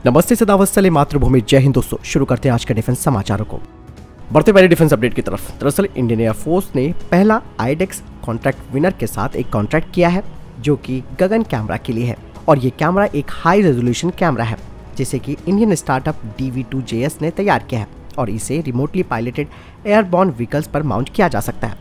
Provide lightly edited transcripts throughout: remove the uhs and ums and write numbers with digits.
नमस्ते सदावत्सले मातृभूमि, जय हिंद दोस्तों। शुरू करते हैं आज के डिफेंस समाचारों को। बढ़ते पहले डिफेंस अपडेट की तरफ। दरअसल इंडियन एयरफोर्स ने पहला आईडेक्स कॉन्ट्रैक्ट विनर के साथ एक कॉन्ट्रैक्ट किया है जो कि गगन कैमरा के लिए है। और ये कैमरा एक हाई रेजोल्यूशन कैमरा है जिसे कि इंडियन स्टार्टअप DV2JS ने तैयार किया है और इसे रिमोटली पायलटेड एयरबॉर्न व्हीकल्स पर माउंट किया जा सकता है।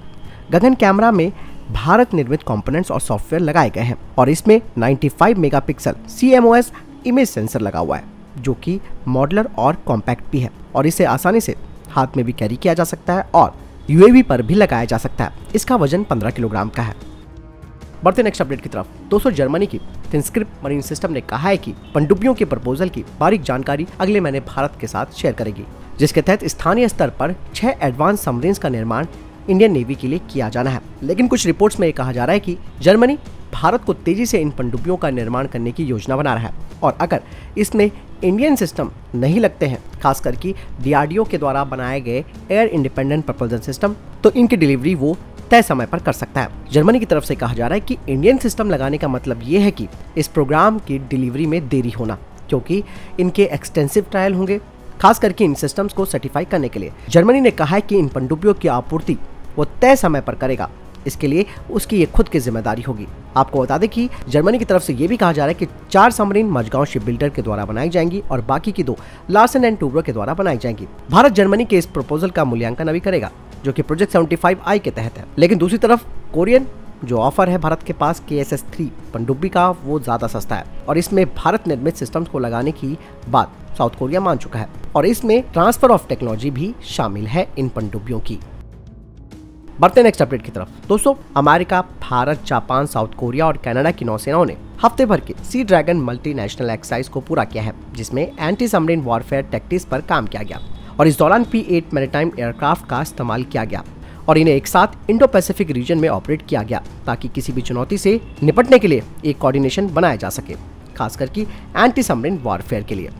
गगन कैमरा में भारत निर्मित कंपोनेंट्स और सॉफ्टवेयर लगाए गए हैं और इसमें 95 मेगापिक्सल CMOS इमेज सेंसर लगा हुआ है जो कि मॉडलर और कॉम्पैक्ट भी है और इसे आसानी से हाथ में भी कैरी किया जा सकता है और UAV पर भी लगाया जा सकता है। इसका वजन 15 किलोग्राम का है। बढ़ते नेक्स्ट अपडेट की तरफ। दोस्तों, जर्मनी की थिनस्क्रिप्ट मरीन सिस्टम ने कहा है कि पनडुब्बियों के प्रपोजल की बारीक जानकारी अगले महीने भारत के साथ शेयर करेगी, जिसके तहत स्थानीय स्तर पर 6 एडवांस सबमरीन्स का निर्माण इंडियन नेवी के लिए किया जाना है। लेकिन कुछ रिपोर्ट्स में कहा जा रहा है कि जर्मनी भारत को तेजी से इन पनडुब्बियों का निर्माण करने की योजना बना रहा है और अगर इसमें इंडियन सिस्टम नहीं लगते हैं, खासकर कि DRDO के द्वारा बनाए गए एयर इंडिपेंडेंट प्रपोजल सिस्टम, तो इनकी डिलीवरी वो तय समय पर कर सकता है। जर्मनी की तरफ से कहा जा रहा है कि इंडियन सिस्टम लगाने का मतलब ये है कि इस प्रोग्राम की डिलीवरी में देरी होना, क्योंकि इनके एक्सटेंसिव ट्रायल होंगे, खास करके इन सिस्टम्स को सर्टिफाई करने के लिए। जर्मनी ने कहा है कि इन पनडुब्बियों की आपूर्ति वो तय समय पर करेगा, इसके लिए उसकी ये खुद की जिम्मेदारी होगी। आपको बता दें कि जर्मनी की तरफ से ये भी कहा जा रहा है कि 4 सबमरीन मजगांव शिप बिल्डर के द्वारा बनाई जाएंगी और बाकी की 2 लार्सन एंड टूब्रो के द्वारा बनाई जाएंगी। भारत जर्मनी के इस प्रपोजल का मूल्यांकन अभी करेगा जो कि प्रोजेक्ट 75I के तहत है। लेकिन दूसरी तरफ कोरियन जो ऑफर है भारत के पास KSS-3 पनडुब्बी का, वो ज्यादा सस्ता है और इसमें भारत निर्मित सिस्टम्स को लगाने की बात साउथ कोरिया मान चुका है और इसमें ट्रांसफर ऑफ टेक्नोलॉजी भी शामिल है इन पनडुब्बियों की। बढ़ते नेक्स्ट अपडेट की तरफ। दोस्तों, America, Bharat, Japan, south Korea और कनाडा की नौसेनाओं ने हफ्ते भर के सी ड्रैगन मल्टीनेशनल एक्सरसाइज को पूरा किया है, जिसमें एंटी सबमरीन वॉरफेयर टैक्टिक्स पर काम किया गया और इस दौरान P-8 मैरीटाइम एयरक्राफ्ट का इस्तेमाल किया गया और इन्हें एक साथ इंडो पैसिफिक रीजन में ऑपरेट किया गया ताकि किसी भी चुनौती से निपटने के लिए एक कोऑर्डिनेशन बनाया जा सके, खासकर कि एंटी सबमरीन वॉरफेयर के लिए।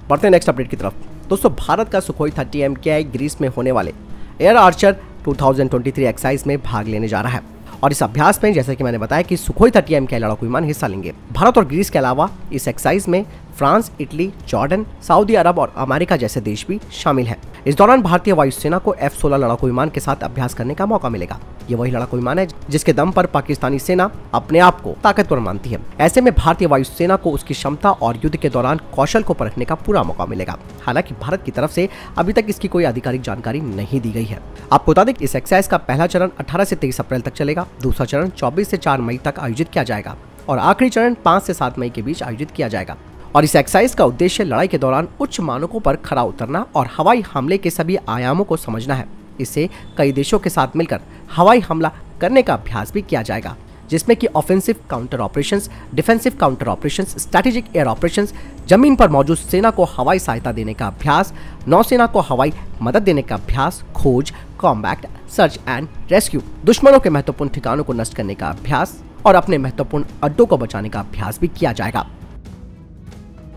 बढ़ते नेक्स्ट अपडेट की तरफ। दोस्तों, भारत का सुखोई 30 MKI ग्रीस में होने वाले एयर आर्चर 2023 एक्सरसाइज में भाग लेने जा रहा है और इस अभ्यास में जैसे कि मैंने बताया कि सुखोई 30 MKI लड़ाकू विमान हिस्सा लेंगे। भारत और ग्रीस के अलावा इस एक्सरसाइज में फ्रांस, इटली, जॉर्डन, सऊदी अरब और अमेरिका जैसे देश भी शामिल हैं। इस दौरान भारतीय वायुसेना को F-16 लड़ाकू विमान के साथ अभ्यास करने का मौका मिलेगा। ये वही लड़ाकू विमान है जिसके दम पर पाकिस्तानी सेना अपने आप को ताकतवर मानती है। ऐसे में भारतीय वायुसेना को उसकी क्षमता और युद्ध के दौरान कौशल को परखने का पूरा मौका मिलेगा। हालांकि भारत की तरफ से अभी तक इसकी कोई आधिकारिक जानकारी नहीं दी गई है। आपको बता दें कि इस एक्सरसाइज का पहला चरण 18 से 23 अप्रैल तक चलेगा, दूसरा चरण 24 से 4 मई तक आयोजित किया जाएगा और आखिरी चरण 5 से 7 मई के बीच आयोजित किया जाएगा। और इस एक्सरसाइज का उद्देश्य लड़ाई के दौरान उच्च मानकों पर खरा उतरना और हवाई हमले के सभी आयामों को समझना है। इससे कई देशों के साथ मिलकर हवाई हमला करने का अभ्यास भी किया जाएगा, जिसमें कि offensive counter operations, defensive counter operations, strategic air operations, जमीन पर मौजूद सेना को हवाई सहायता देने का अभ्यास, नौसेना को हवाई मदद देने का अभ्यास, खोज, कॉम्बैट, सर्च एंड रेस्क्यू, दुश्मनों के महत्वपूर्ण ठिकानों को नष्ट करने का अभ्यास और अपने महत्वपूर्ण अड्डों को बचाने का अभ्यास भी किया जाएगा।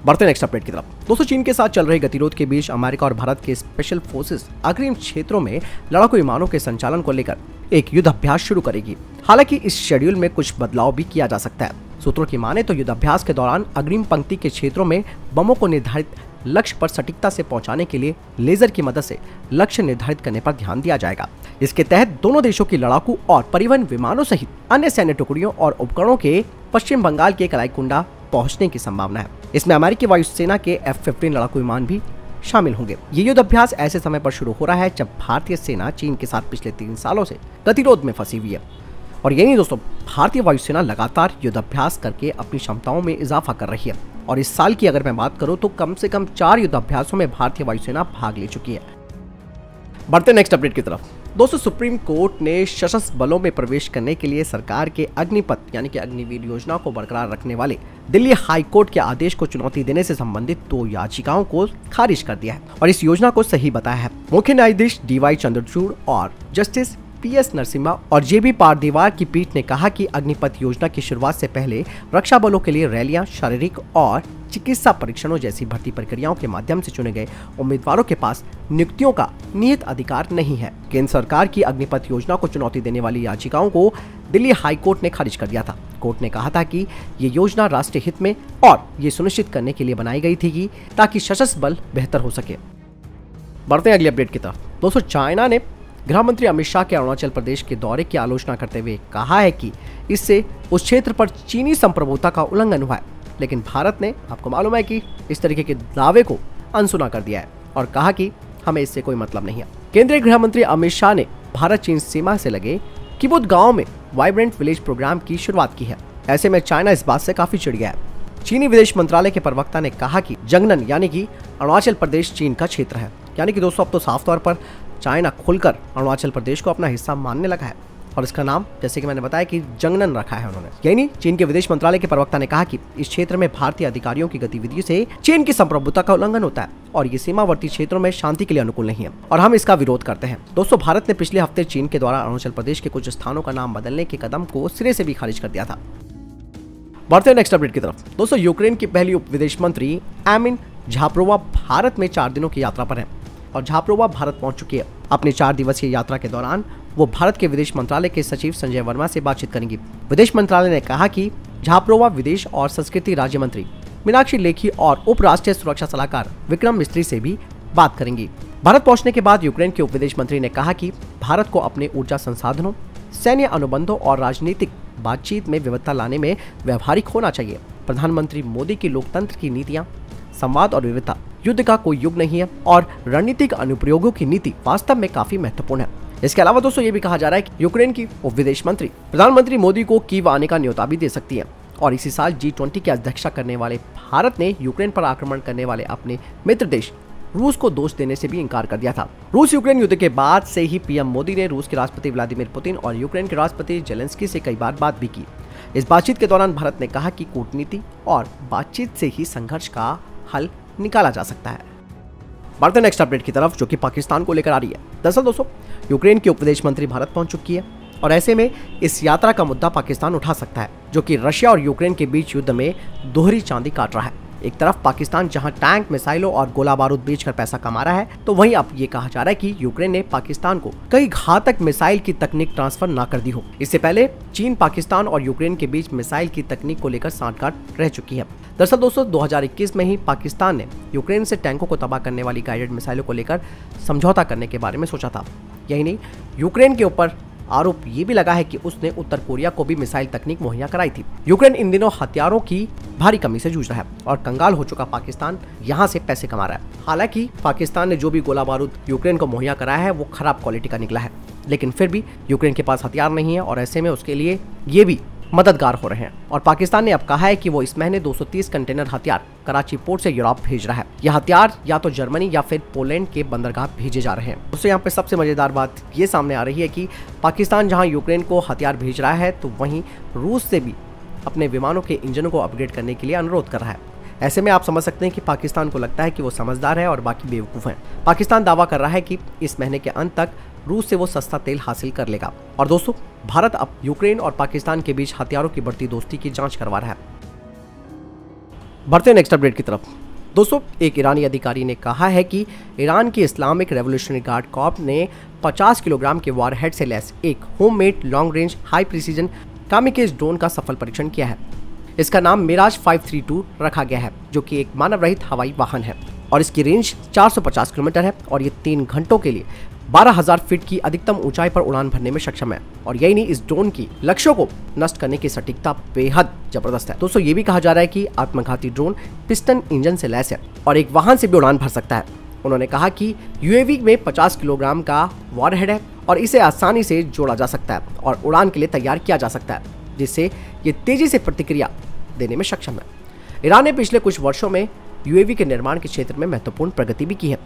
बढ़ते नेक्स्ट अपडेट की तरफ। दोस्तों, चीन के साथ चल रहे गतिरोध के बीच अमेरिका और भारत के स्पेशल फोर्सेस अग्रिम क्षेत्रों में लड़ाकू विमानों के संचालन को लेकर एक युद्ध अभ्यास शुरू करेगी। हालांकि इस शेड्यूल में कुछ बदलाव भी किया जा सकता है। सूत्रों की माने तो युद्ध अभ्यास के दौरान अग्रिम पंक्ति के क्षेत्रों में बमों को निर्धारित लक्ष्य पर सटीकता से पहुंचाने के लिए लेजर की मदद से लक्ष्य निर्धारित करने पर ध्यान दिया जाएगा। इसके तहत दोनों देशों की लड़ाकू और परिवहन विमानों सहित अन्य सैन्य टुकड़ियों और उपकरणों के पश्चिम बंगाल के कलाईकुंडा पहुंचने की संभावना है। इसमें अमेरिकी वायुसेना के F-15 लड़ाकू विमान भी शामिल होंगे। ये युद्ध अभ्यास ऐसे समय पर शुरू हो रहा है जब भारतीय सेना चीन के साथ पिछले 3 सालों से गतिरोध में फंसी हुई है। और यही नहीं दोस्तों, भारतीय वायुसेना लगातार युद्ध अभ्यास करके अपनी क्षमताओं में इजाफा कर रही है और इस साल की अगर मैं बात करूं तो कम से कम 4 युद्ध अभ्यासों में भारतीय वायुसेना भाग ले चुकी है। बढ़ते नेक्स्ट अपडेट की तरफ। दोस्तों, सुप्रीम कोर्ट ने सशस्त्र बलों में प्रवेश करने के लिए सरकार के अग्निपथ यानी कि अग्निवीर योजना को बरकरार रखने वाले दिल्ली हाई कोर्ट के आदेश को चुनौती देने से संबंधित 2 याचिकाओं को खारिज कर दिया है और इस योजना को सही बताया है। मुख्य न्यायाधीश DY चंद्रचूड़ और जस्टिस PS नरसिम्हा और JB पारदीवार की पीठ ने कहा कि अग्निपथ योजना की शुरुआत से पहले रक्षा बलों के लिए रैलियां, शारीरिक और चिकित्सा परीक्षणों जैसी भर्ती प्रक्रियाओं के माध्यम से चुने गए उम्मीदवारों के पास नियुक्तियों का निहित अधिकार नहीं है। केंद्र सरकार की अग्निपथ योजना को चुनौती देने वाली याचिकाओं को दिल्ली हाई कोर्ट ने खारिज कर दिया था। कोर्ट ने कहा था कि ये योजना राष्ट्रीय हित में और ये सुनिश्चित करने के लिए बनाई गई थी कि ताकि सशस्त्र बल बेहतर हो सके। बढ़ते हैं अगली अपडेट की तरफ। दोस्तों, चाइना ने गृह मंत्री अमित शाह के अरुणाचल प्रदेश के दौरे की आलोचना करते हुए कहा है कि इससे उस क्षेत्र पर चीनी संप्रभुता का उल्लंघन हुआ है, लेकिन भारत ने, आपको मालूम है कि इस तरीके के दावे को अनसुना कर दिया है और कहा कि हमें इससे कोई मतलब नहीं है। केंद्रीय गृह मंत्री अमित शाह ने भारत चीन सीमा से लगे किबुत गांव में वाइब्रेंट विलेज प्रोग्राम की शुरुआत की है। ऐसे में चाइना इस बात से काफी चिढ़ गया है। चीनी विदेश मंत्रालय के प्रवक्ता ने कहा कि जंगनन यानी कि अरुणाचल प्रदेश चीन का क्षेत्र है। यानी कि दोस्तों, अब तो साफ तौर पर चाइना खुलकर अरुणाचल प्रदेश को अपना हिस्सा मानने लगा है और इसका नाम, जैसे कि मैंने बताया, कि जंगनन रखा है उन्होंने। यही नहीं, चीन के विदेश मंत्रालय के प्रवक्ता ने कहा कि इस क्षेत्र में भारतीय अधिकारियों की गतिविधियों से चीन की संप्रभुता का उल्लंघन होता है और ये सीमावर्ती क्षेत्रों में शांति के लिए अनुकूल नहीं है और हम इसका विरोध करते हैं। दोस्तों, भारत ने पिछले हफ्ते चीन के द्वारा अरुणाचल प्रदेश के कुछ स्थानों का नाम बदलने के कदम को सिरे से भी खारिज कर दिया था। बढ़ते हैं नेक्स्ट अपडेट की तरफ। दोस्तों, यूक्रेन की पहली उप विदेश मंत्री एमिन झापरोवा भारत में 4 दिनों की यात्रा पर है और झापरोवा भारत पहुंच चुकी है। अपनी 4 दिवसीय यात्रा के दौरान वो भारत के विदेश मंत्रालय के सचिव संजय वर्मा से बातचीत करेंगी। विदेश मंत्रालय ने कहा कि झापरोवा विदेश और संस्कृति राज्य मंत्री मीनाक्षी लेखी और उप राष्ट्रीय सुरक्षा सलाहकार विक्रम मिस्त्री से भी बात करेंगी। भारत पहुंचने के बाद यूक्रेन के उप विदेश मंत्री ने कहा कि भारत को अपने ऊर्जा संसाधनों, सैन्य अनुबंधों और राजनीतिक बातचीत में विविधता लाने में व्यवहारिक होना चाहिए। प्रधानमंत्री मोदी की लोकतंत्र की नीतियां, संवाद और विविधता युद्ध का कोई युग नहीं है और रणनीतिक अनुप्रयोगों की नीति वास्तव में काफी महत्वपूर्ण है। इसके अलावा दोस्तों, ये भी कहा जा रहा है कि यूक्रेन की उप विदेश मंत्री प्रधानमंत्री मोदी को कीव आने का न्योता भी दे सकती है और इसी साल G20 की अध्यक्षता करने वाले भारत ने यूक्रेन पर आक्रमण करने वाले अपने मित्र देश रूस को दोष देने से भी इंकार कर दिया था। रूस यूक्रेन युद्ध के बाद से ही पीएम मोदी ने रूस के राष्ट्रपति व्लादिमीर पुतिन और यूक्रेन के राष्ट्रपति जेलेंस्की से कई बार बात भी की। इस बातचीत के दौरान भारत ने कहा कि कूटनीति और बातचीत से ही संघर्ष का हल निकाला जा सकता है। बढ़ते नेक्स्ट अपडेट की तरफ, जो कि पाकिस्तान को लेकर आ रही है। दरअसल दोस्तों, यूक्रेन की उप विदेश मंत्री भारत पहुंच चुकी है और ऐसे में इस यात्रा का मुद्दा पाकिस्तान उठा सकता है, जो कि रशिया और यूक्रेन के बीच युद्ध में दोहरी चांदी काट रहा है। एक तरफ पाकिस्तान जहां टैंक, मिसाइलों और गोला बारूद बेचकर पैसा कमा रहा है, तो वहीं अब ये कहा जा रहा है कि यूक्रेन ने पाकिस्तान को कई घातक मिसाइल की तकनीक ट्रांसफर ना कर दी हो। इससे पहले चीन, पाकिस्तान और यूक्रेन के बीच मिसाइल की तकनीक को लेकर सांठगांठ रह चुकी है। दरअसल दोस्तों, 2021 में ही पाकिस्तान ने यूक्रेन से टैंकों को तबाह करने वाली गाइडेड मिसाइलों को लेकर समझौता करने के बारे में सोचा था। यही नहीं, यूक्रेन के ऊपर आरोप ये भी लगा है कि उसने उत्तर कोरिया को भी मिसाइल तकनीक मुहैया कराई थी। यूक्रेन इन दिनों हथियारों की भारी कमी से जूझ रहा है और कंगाल हो चुका पाकिस्तान यहाँ से पैसे कमा रहा है। हालांकि पाकिस्तान ने जो भी गोला बारूद यूक्रेन को मुहैया कराया है वो खराब क्वालिटी का निकला है, लेकिन फिर भी यूक्रेन के पास हथियार नहीं है और ऐसे में उसके लिए ये भी मददगार हो रहे हैं। और पाकिस्तान ने अब कहा है कि वो इस महीने 230 कंटेनर हथियार कराची पोर्ट से यूरोप भेज रहा है। यह हथियार या तो जर्मनी या फिर पोलैंड के बंदरगाह भेजे जा रहे हैं। दोस्तों, यहाँ पे सबसे मजेदार बात ये सामने आ रही है कि पाकिस्तान जहां यूक्रेन को हथियार भेज रहा है, तो वहीं रूस से भी अपने विमानों के इंजनों को अपग्रेड करने के लिए अनुरोध कर रहा है। ऐसे में आप समझ सकते हैं कि पाकिस्तान को लगता है कि वो समझदार है और बाकी बेवकूफ़ हैं। पाकिस्तान दावा कर रहा है कि इस महीने के अंत तक रूस से वो सस्ता तेल हासिल कर लेगा। और दोस्तों, भारत अब यूक्रेन और पाकिस्तान के बीच हथियारों की बढ़ती दोस्ती की जांच करवा रहा है। बढ़ते हैं नेक्स्ट अपडेट की तरफ। दोस्तों, एक ईरानी अधिकारी ने कहा है कि ईरान की इस्लामिक रेवोल्यूशनरी गार्ड कॉर्प ने 50 किलोग्राम के वॉरहेड से लैस एक homemade long range high precision kamikaze drone का सफल परीक्षण किया है। इसका नाम मिराज 532 रखा गया है, जो कि एक मानव रहित हवाई वाहन है और इसकी रेंज 450 किलोमीटर है और ये 3 घंटों के लिए 12,000 फीट की अधिकतम ऊंचाई पर उड़ान भरने में सक्षम है। और यही नहीं, इस ड्रोन की लक्ष्यों को नष्ट करने की सटीकता बेहद जबरदस्त है। दोस्तों, ये भी कहा जा रहा है कि आत्मघाती ड्रोन पिस्टन इंजन से लैस है और एक वाहन से भी उड़ान भर सकता है। उन्होंने कहा कि यूएवी में 50 किलोग्राम का वॉरहेड है और इसे आसानी से जोड़ा जा सकता है और उड़ान के लिए तैयार किया जा सकता है, जिससे ये तेजी से प्रतिक्रिया देने में सक्षम है। ईरान ने पिछले कुछ वर्षों में यूएवी के निर्माण के क्षेत्र में महत्वपूर्ण प्रगति भी की है।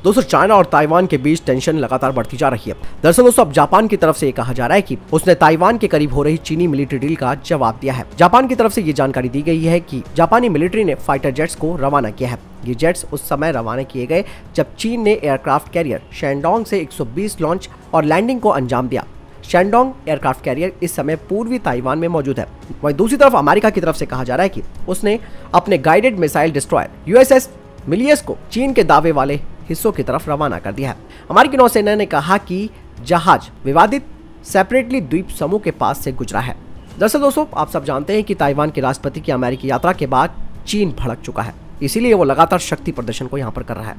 दोस्तों, चाइना और ताइवान के बीच टेंशन लगातार बढ़ती जा रही है। दरअसल दोस्तों, अब जापान की तरफ से ये कहा जा रहा है कि उसने ताइवान के करीब हो रही चीनी मिलिट्री डील का जवाब दिया है। जापान की तरफ से ये जानकारी दी गई है कि जापानी मिलिट्री ने फाइटर जेट्स को रवाना किया है। ये जेट्स उस समय रवाना किए गए जब चीन ने एयरक्राफ्ट कैरियर शैंडोंग से 120 लॉन्च और लैंडिंग को अंजाम दिया। शैंडोंग एयरक्राफ्ट कैरियर इस समय पूर्वी ताइवान में मौजूद है। वहीं दूसरी तरफ अमेरिका की तरफ से कहा जा रहा है कि उसने अपने guided missile destroyer USS Milius को चीन के दावे वाले हिस्सों की तरफ रवाना कर दिया है। अमेरिकी नौसेना ने कहा कि जहाज विवादित सेपरेटली द्वीप समूह के पास से गुजरा है दरअसल दोस्तों आप सब जानते हैं कि ताइवान के राष्ट्रपति की अमेरिकी यात्रा के बाद चीन भड़क चुका है, इसीलिए वो लगातार शक्ति प्रदर्शन को यहाँ पर कर रहा है।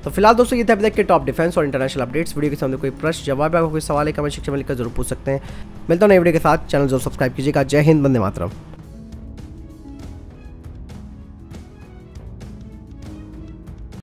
तो फिलहाल दोस्तों ये थे अभी तक के टॉप डिफेंस और इंटरनेशनल अपडेट्स। वीडियो के सामने कोई प्रश्न जवाब या कोई सवाल है कमेंट सेक्शन में लिखकर जरूर पूछ सकते हैं। मिलता हूं नई वीडियो के साथ। चैनल जरूर सब्सक्राइब कीजिएगा। जय हिंद, वंदे मातरम।